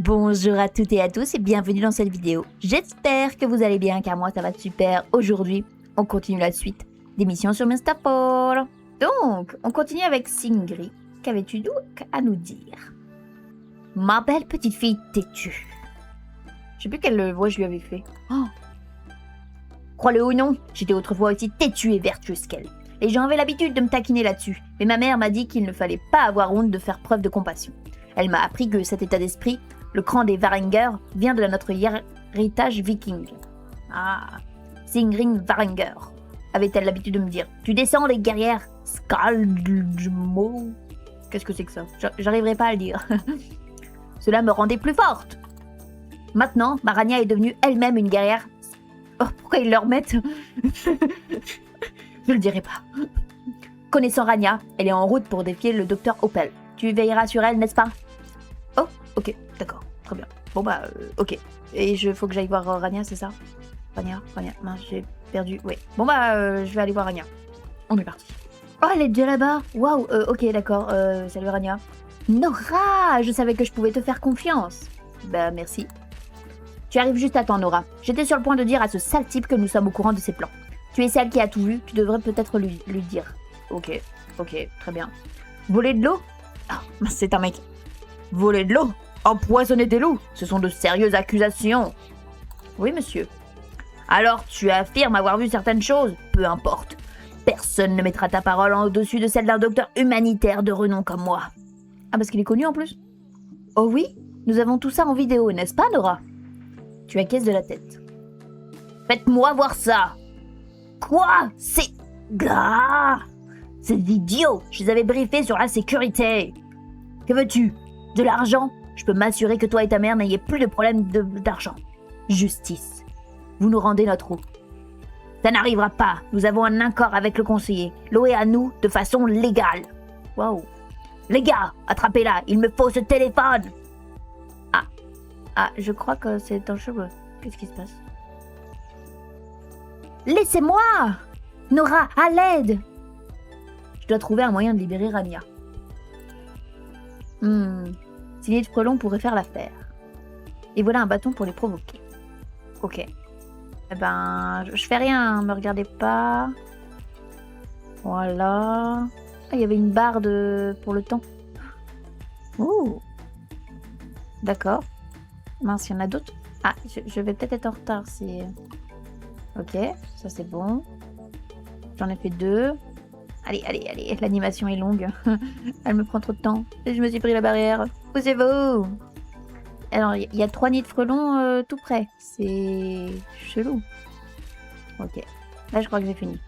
Bonjour à toutes et à tous et bienvenue dans cette vidéo. J'espère que vous allez bien car moi ça va super. Aujourd'hui, on continue la suite des missions sur Mistapol. Donc, on continue avec Singri. Qu'avais-tu donc à nous dire? Ma belle petite fille têtue. Je sais plus quelle voix je lui avais fait. Oh. Crois-le ou non, j'étais autrefois aussi têtue et vertueuse qu'elle. Les gens avaient l'habitude de me taquiner là-dessus. Mais ma mère m'a dit qu'il ne fallait pas avoir honte de faire preuve de compassion. Elle m'a appris que cet état d'esprit, le cran des Varangier, vient de notre héritage viking. Ah, Singring Varanger, avait-elle l'habitude de me dire. Tu descends les guerrières Skaldmo. Qu'est-ce que c'est que ça? J'arriverai pas à le dire. Cela me rendait plus forte. Maintenant, Marania est devenue elle-même une guerrière. Oh, pourquoi ils le remettent? Je le dirai pas. Connaissant Rania, elle est en route pour défier le docteur Opel. Tu veilleras sur elle, n'est-ce pas? Oh, ok, d'accord, très bien. Bon bah, ok. Et faut que j'aille voir Rania, c'est ça? Rania, mince, j'ai perdu, oui. Bon bah, je vais aller voir Rania. On est parti. Oh, elle est déjà là-bas. Waouh, ok, d'accord, salut Rania. Nora, je savais que je pouvais te faire confiance. Bah, merci. Tu arrives juste à temps, Nora. J'étais sur le point de dire à ce sale type que nous sommes au courant de ses plans. Tu es celle qui a tout vu, tu devrais peut-être lui dire. Ok, très bien. Voler de l'eau? Ah, c'est un mec. Voler de l'eau? Empoisonner des loups? Ce sont de sérieuses accusations. Oui, monsieur. Alors, tu affirmes avoir vu certaines choses? Peu importe. Personne ne mettra ta parole au-dessus de celle d'un docteur humanitaire de renom comme moi. Ah, parce qu'il est connu en plus? Oh oui, nous avons tout ça en vidéo, n'est-ce pas, Nora? Tu acquiesces de la tête. Faites-moi voir ça. Quoi? C'est... Gah! C'est idiot. Je les avais briefés sur la sécurité. Que veux-tu? De l'argent? Je peux m'assurer que toi et ta mère n'ayez plus de problème d'argent. Justice. Vous nous rendez notre eau. Ça n'arrivera pas. Nous avons un accord avec le conseiller. L'eau est à nous de façon légale. Waouh. Les gars, attrapez-la. Il me faut ce téléphone. Ah, je crois que c'est un cheveu. Qu'est-ce qui se passe? Laissez-moi! Nora, à l'aide! Je dois trouver un moyen de libérer Rania. Signer de frelon pourrait faire l'affaire. Et voilà un bâton pour les provoquer. Ok. Eh ben, je fais rien, me regardez pas. Voilà. Ah, il y avait une barre pour le temps. Ouh. D'accord. Mince, il y en a d'autres. Ah, je vais peut-être être en retard. C'est... Ok, ça c'est bon. J'en ai fait 2. Allez, l'animation est longue. Elle me prend trop de temps. Et je me suis pris la barrière. Poussez-vous! Alors, il y a 3 nids de frelons tout près. C'est chelou. Ok, là je crois que j'ai fini.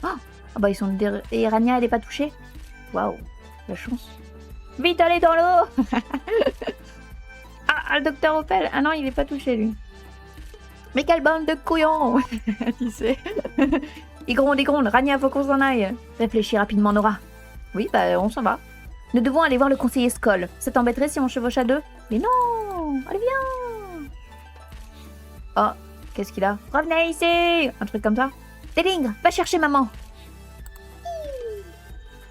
Ah bah ils sont... Et Rania, elle est pas touchée? Waouh, la chance. Vite, allez dans l'eau! Ah, le docteur Opel. Ah non, il est pas touché, lui. Mais quelle bande de couillons! Tu sais. Ils grondent. Rania, faut qu'on s'en aille. Réfléchis rapidement, Nora. Oui, bah, on s'en va. Nous devons aller voir le conseiller Skoll. Ça t'embêterait si on chevauche à 2? Mais non! Allez, viens! Oh, qu'est-ce qu'il a? Revenez ici! Un truc comme ça. Délingre, va chercher maman.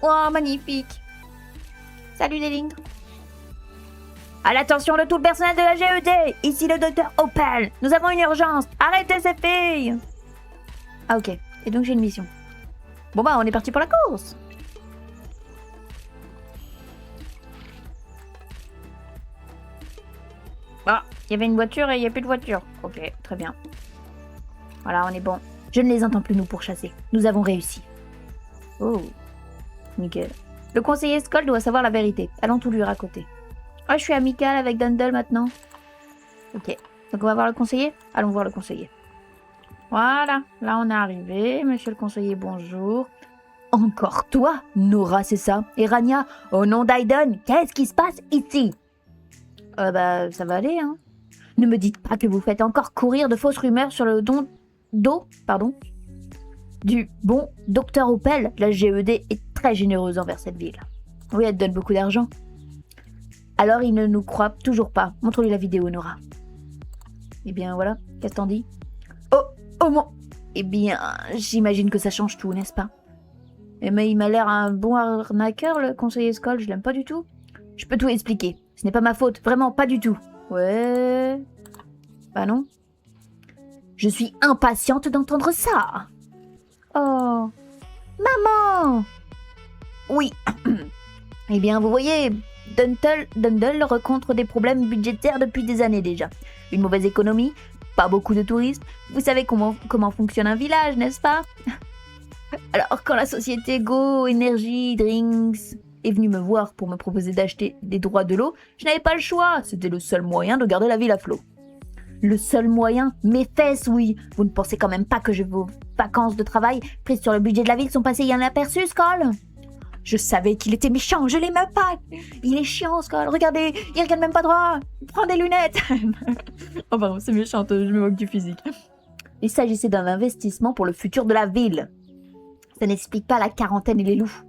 Oh, magnifique. Salut, Délingre. À l'attention de tout le personnel de la GED! Ici le docteur Opel! Nous avons une urgence! Arrêtez ces filles! Ah ok, et donc j'ai une mission. Bon bah on est parti pour la course! Ah, il y avait une voiture et il n'y a plus de voiture. Ok, très bien. Voilà, on est bon. Je ne les entends plus nous pourchasser. Nous avons réussi. Oh, nickel. Le conseiller Skoll doit savoir la vérité. Allons tout lui raconter. Ah, je suis amicale avec Dundle maintenant. Ok, donc on va voir le conseiller? Allons voir le conseiller. Voilà, là on est arrivé. Monsieur le conseiller, bonjour. Encore toi, Nora, c'est ça? Et Rania, au nom d'Aiden, qu'est-ce qui se passe ici? Bah, ça va aller, hein. Ne me dites pas que vous faites encore courir de fausses rumeurs sur le dos du bon docteur Opel. La GED est très généreuse envers cette ville. Oui, elle donne beaucoup d'argent. Alors il ne nous croit toujours pas. Montre-lui la vidéo, Nora. Eh bien voilà, qu'est-ce que t'en dis? Oh mon... Eh bien, j'imagine que ça change tout, n'est-ce pas? Mais il m'a l'air un bon arnaqueur, le conseiller Skoll, je l'aime pas du tout. Je peux tout expliquer. Ce n'est pas ma faute, vraiment pas du tout. Ouais. Bah non. Je suis impatiente d'entendre ça. Oh. Maman. Oui. Eh bien, vous voyez, Dundle rencontre des problèmes budgétaires depuis des années déjà. Une mauvaise économie, pas beaucoup de touristes. Vous savez comment fonctionne un village, n'est-ce pas? Alors, quand la société Go Energy Drinks est venue me voir pour me proposer d'acheter des droits de l'eau, je n'avais pas le choix. C'était le seul moyen de garder la ville à flot. Le seul moyen? Mes fesses, oui. Vous ne pensez quand même pas que vos vacances de travail prises sur le budget de la ville sont passées inaperçues, Skoll? Je savais qu'il était méchant, je l'aimais pas. Il est chiant, Skoll. Regardez, il regarde même pas droit. Prends des lunettes. Oh pardon, c'est méchant, je me moque du physique. Il s'agissait d'un investissement pour le futur de la ville. Ça n'explique pas la quarantaine et les loups.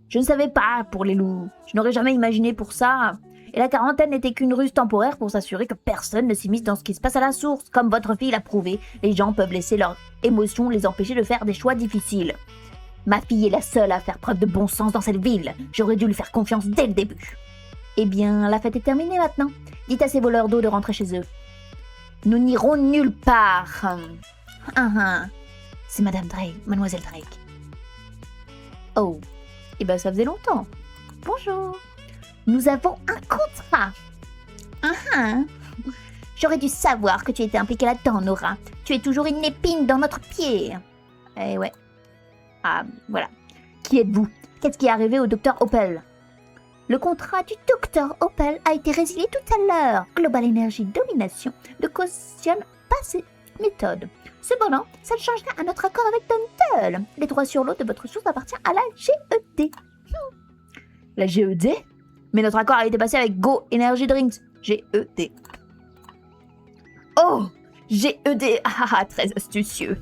Je ne savais pas pour les loups. Je n'aurais jamais imaginé pour ça. Et la quarantaine n'était qu'une ruse temporaire pour s'assurer que personne ne s'immisce dans ce qui se passe à la source. Comme votre fille l'a prouvé, les gens peuvent laisser leurs émotions les empêcher de faire des choix difficiles. Ma fille est la seule à faire preuve de bon sens dans cette ville. J'aurais dû lui faire confiance dès le début. Eh bien, la fête est terminée maintenant. Dites à ces voleurs d'eau de rentrer chez eux. Nous n'irons nulle part. C'est Madame Drake, Mademoiselle Drake. Oh, eh ben ça faisait longtemps. Bonjour. Nous avons un contrat. J'aurais dû savoir que tu étais impliquée là-dedans, Nora. Tu es toujours une épine dans notre pied. Eh ouais. Ah, voilà. Qui êtes-vous? Qu'est-ce qui est arrivé au docteur Opel? Le contrat du docteur Opel a été résilié tout à l'heure. Global Energy Domination ne cautionne pas ces méthodes. Cependant, ça ne change rien à notre accord avec Dundle. Les droits sur l'eau de votre source appartiennent à la GED. La GED? Mais notre accord a été passé avec Go Energy Drinks. GED. Oh! GED. Ah, très astucieux.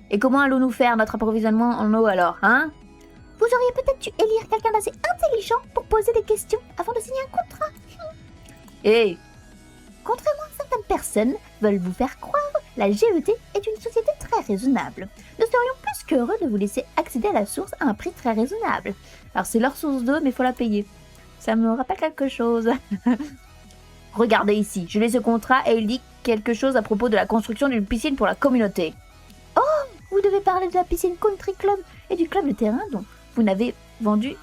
Et comment allons-nous faire notre approvisionnement en eau alors, hein? Vous auriez peut-être dû élire quelqu'un d'assez intelligent pour poser des questions avant de signer un contrat. Hey! Contrairement à certaines personnes veulent vous faire croire, la GED est une société très raisonnable. Nous serions plus qu'heureux de vous laisser accéder à la source à un prix très raisonnable. Alors c'est leur source d'eau, mais il faut la payer. Ça me rappelle quelque chose. Regardez ici, je lis ce contrat et il dit quelque chose à propos de la construction d'une piscine pour la communauté. Oh, vous devez parler de la piscine Country Club et du club de terrain dont vous nous avez vendu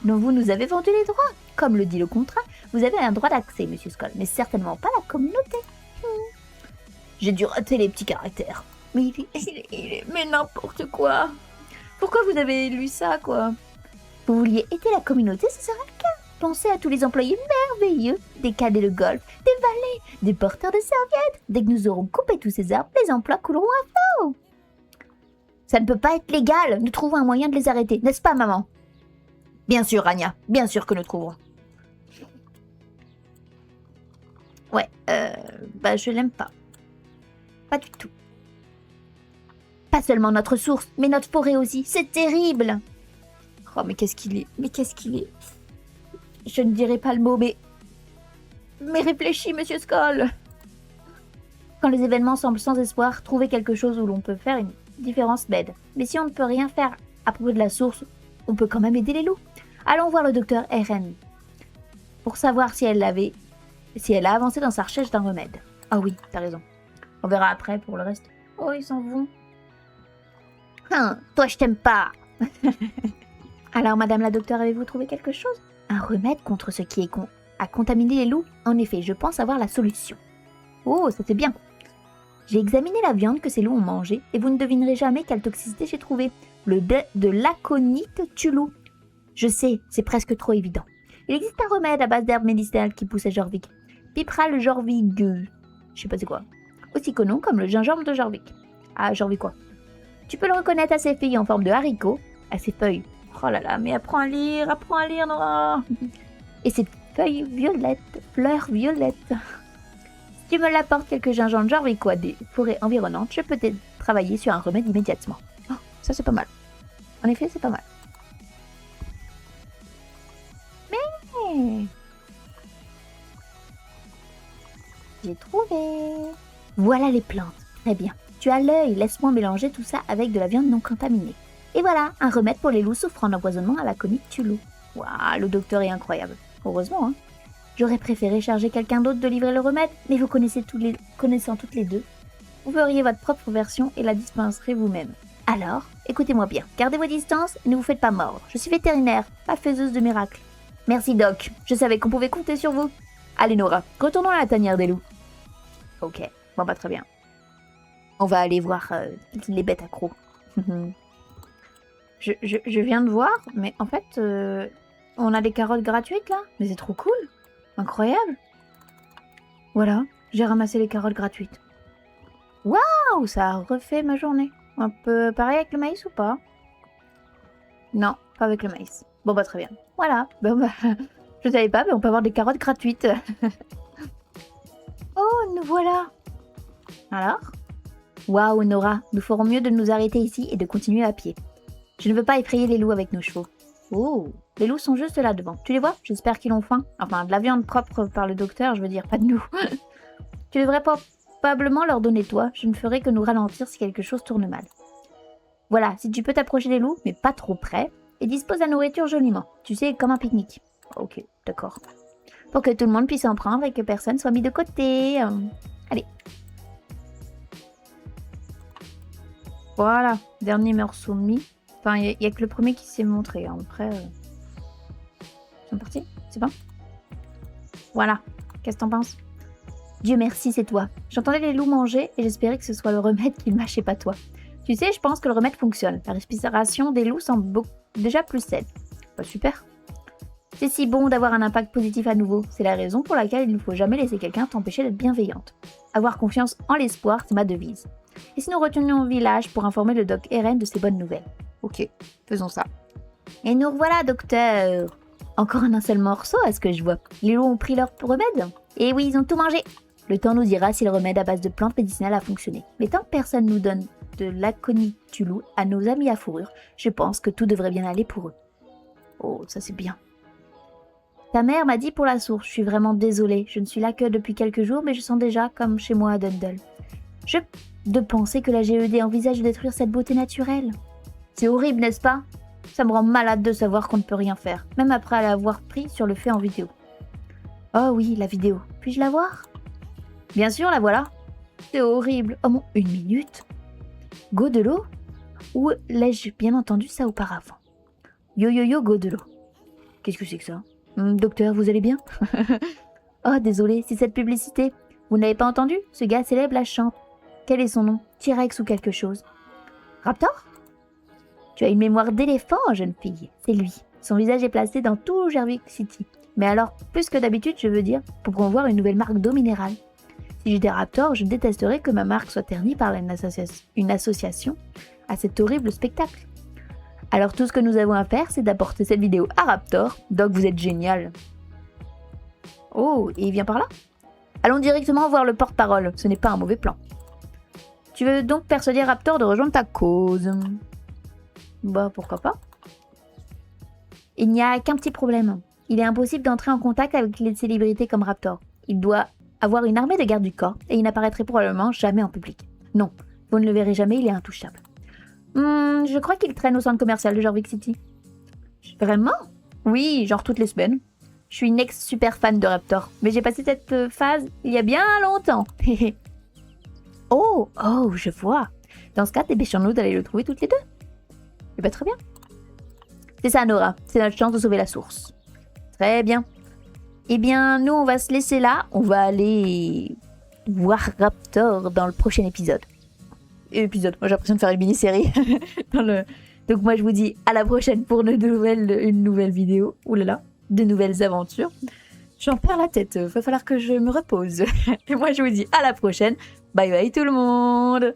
les droits. Comme le dit le contrat, vous avez un droit d'accès, Monsieur Skoll, mais certainement pas la communauté. J'ai dû rater les petits caractères. Mais mais n'importe quoi. Pourquoi vous avez lu ça, quoi? Vous vouliez aider la communauté, ce serait le cas. Pensez à tous les employés merveilleux, des cadets de golf, des valets, des porteurs de serviettes. Dès que nous aurons coupé tous ces arbres, les emplois couleront à flot. Ça ne peut pas être légal. Nous trouvons un moyen de les arrêter, n'est-ce pas, maman? Bien sûr, Rania. Bien sûr que nous trouverons. Ouais, je l'aime pas. Pas du tout. Pas seulement notre source, mais notre forêt aussi. C'est terrible. Oh, mais qu'est-ce qu'il est? Je ne dirai pas le mot, mais réfléchis, Monsieur Skoll. Quand les événements semblent sans espoir, trouver quelque chose où l'on peut faire une différence m'aide. Mais si on ne peut rien faire à propos de la source, on peut quand même aider les loups. Allons voir le docteur RN pour savoir si elle a avancé dans sa recherche d'un remède. Ah oui, t'as raison. On verra après pour le reste. Oh, ils s'en vont. Toi, je t'aime pas. Alors, madame la docteure, avez-vous trouvé quelque chose? Un remède contre ce qui a contaminé les loups? En effet, je pense avoir la solution. Oh, ça c'est bien. J'ai examiné la viande que ces loups ont mangée et vous ne devinerez jamais quelle toxicité j'ai trouvé. De l'aconite tulu. Je sais, c'est presque trop évident. Il existe un remède à base d'herbes médicinales qui pousse à Jorvik. Pipral jorvigueux. Je sais pas c'est quoi. Aussi connu comme le gingembre de Jorvik. Ah, Jorvik Tu peux le reconnaître à ses feuilles en forme de haricot. À ses feuilles. Oh là là, mais apprends à lire, Nora. Et ses feuilles violettes, fleurs violettes. Si tu me l'apportes quelques gingembre jorvicois des forêts environnantes, je peux travailler sur un remède immédiatement. Oh, ça c'est pas mal. En effet, c'est pas mal. Mais... j'ai trouvé. Voilà les plantes. Très bien. Tu as l'œil, laisse-moi mélanger tout ça avec de la viande non contaminée. Et voilà, un remède pour les loups souffrant d'empoisonnement à l'aconite tulu. Waouh, le docteur est incroyable. Heureusement, hein. J'aurais préféré charger quelqu'un d'autre de livrer le remède, mais vous connaissant toutes les deux, vous feriez votre propre version et la dispenserez vous-même. Alors, écoutez-moi bien, gardez vos distances et ne vous faites pas mordre. Je suis vétérinaire, pas faiseuse de miracles. Merci Doc, je savais qu'on pouvait compter sur vous. Allez Nora, retournons à la tanière des loups. Ok, bon bah très bien. On va aller voir les bêtes accros. je viens de voir, mais en fait, on a des carottes gratuites là. Mais c'est trop cool, incroyable. Voilà, j'ai ramassé les carottes gratuites. Waouh, ça a refait ma journée. Un peu pareil avec le maïs ou pas? Non, pas avec le maïs. Bon bah très bien. Voilà, bon bah, je savais pas, mais on peut avoir des carottes gratuites. Oh, nous voilà. Alors? Waouh Nora, nous ferons mieux de nous arrêter ici et de continuer à pied. Je ne veux pas effrayer les loups avec nos chevaux. Oh, les loups sont juste là devant. Tu les vois? J'espère qu'ils ont faim. Enfin, de la viande propre par le docteur, je veux dire, pas de nous. Tu devrais probablement leur donner toi. Je ne ferai que nous ralentir si quelque chose tourne mal. Voilà, si tu peux t'approcher des loups, mais pas trop près, et dispose la nourriture joliment. Tu sais, comme un pique-nique. Ok, d'accord. Pour que tout le monde puisse en prendre et que personne soit mis de côté. Allez. Voilà, dernier morceau mis. Enfin, il n'y a que le premier qui s'est montré. Hein. Après, ils sont partis? C'est bon? Voilà. Qu'est-ce que t'en penses? Dieu merci, c'est toi. J'entendais les loups manger et j'espérais que ce soit le remède qu'ils mâchaient pas toi. Tu sais, je pense que le remède fonctionne. La respiration des loups semble déjà plus saine. Bah, super. C'est si bon d'avoir un impact positif à nouveau. C'est la raison pour laquelle il ne faut jamais laisser quelqu'un t'empêcher d'être bienveillante. Avoir confiance en l'espoir, c'est ma devise. Et si nous retournions au village pour informer le doc Eren de ces bonnes nouvelles? Ok, faisons ça. Et nous revoilà, docteur. Encore un seul morceau, à ce que je vois. Les loups ont pris leur remède? Et oui, ils ont tout mangé. Le temps nous dira si le remède à base de plantes médicinales a fonctionné. Mais tant que personne nous donne de l'aconitulou à nos amis à fourrure, je pense que tout devrait bien aller pour eux. Oh, ça c'est bien. Ta mère m'a dit pour la source, je suis vraiment désolée. Je ne suis là que depuis quelques jours, mais je sens déjà comme chez moi à Dundle. De penser que la GED envisage de détruire cette beauté naturelle. C'est horrible, n'est-ce pas? Ça me rend malade de savoir qu'on ne peut rien faire, même après l'avoir pris sur le fait en vidéo. Oh oui, la vidéo. Puis-je la voir? Bien sûr, la voilà. C'est horrible. Oh mon, 1 minute. Godelot? Ou l'ai-je bien entendu ça auparavant? Yo yo yo Godelot. Qu'est-ce que c'est que ça? Docteur, vous allez bien? Oh, désolé, c'est cette publicité. Vous n'avez pas entendu? Ce gars célèbre la chante. Quel est son nom? T-Rex ou quelque chose? Raptor? Tu as une mémoire d'éléphant, jeune fille. C'est lui. Son visage est placé dans tout Jervik City. Mais alors, plus que d'habitude, je veux dire, pour promouvoir une nouvelle marque d'eau minérale. Si j'étais Raptor, je détesterais que ma marque soit ternie par une association à cet horrible spectacle. Alors tout ce que nous avons à faire, c'est d'apporter cette vidéo à Raptor. Doc, vous êtes génial. Oh, et il vient par là? Allons directement voir le porte-parole. Ce n'est pas un mauvais plan. Tu veux donc persuader Raptor de rejoindre ta cause? Bah, pourquoi pas? Il n'y a qu'un petit problème. Il est impossible d'entrer en contact avec les célébrités comme Raptor. Il doit avoir une armée de gardes du corps et il n'apparaîtrait probablement jamais en public. Non, vous ne le verrez jamais, il est intouchable. Je crois qu'il traîne au centre commercial de Jorvik City. Vraiment? Oui, genre toutes les semaines. Je suis une ex-super fan de Raptor, mais j'ai passé cette phase il y a bien longtemps. Oh, je vois. Dans ce cas, dépêchons-nous d'aller le trouver toutes les deux. Eh ben, très bien. C'est ça, Nora. C'est notre chance de sauver la source. Très bien. Eh bien, nous, on va se laisser là. On va aller voir Raptor dans le prochain épisode. Moi, j'ai l'impression de faire une mini-série. Donc, moi, je vous dis à la prochaine pour une nouvelle vidéo. Ouh là là, de nouvelles aventures. J'en perds la tête. Va falloir que je me repose. Et moi, je vous dis à la prochaine. Bye bye tout le monde.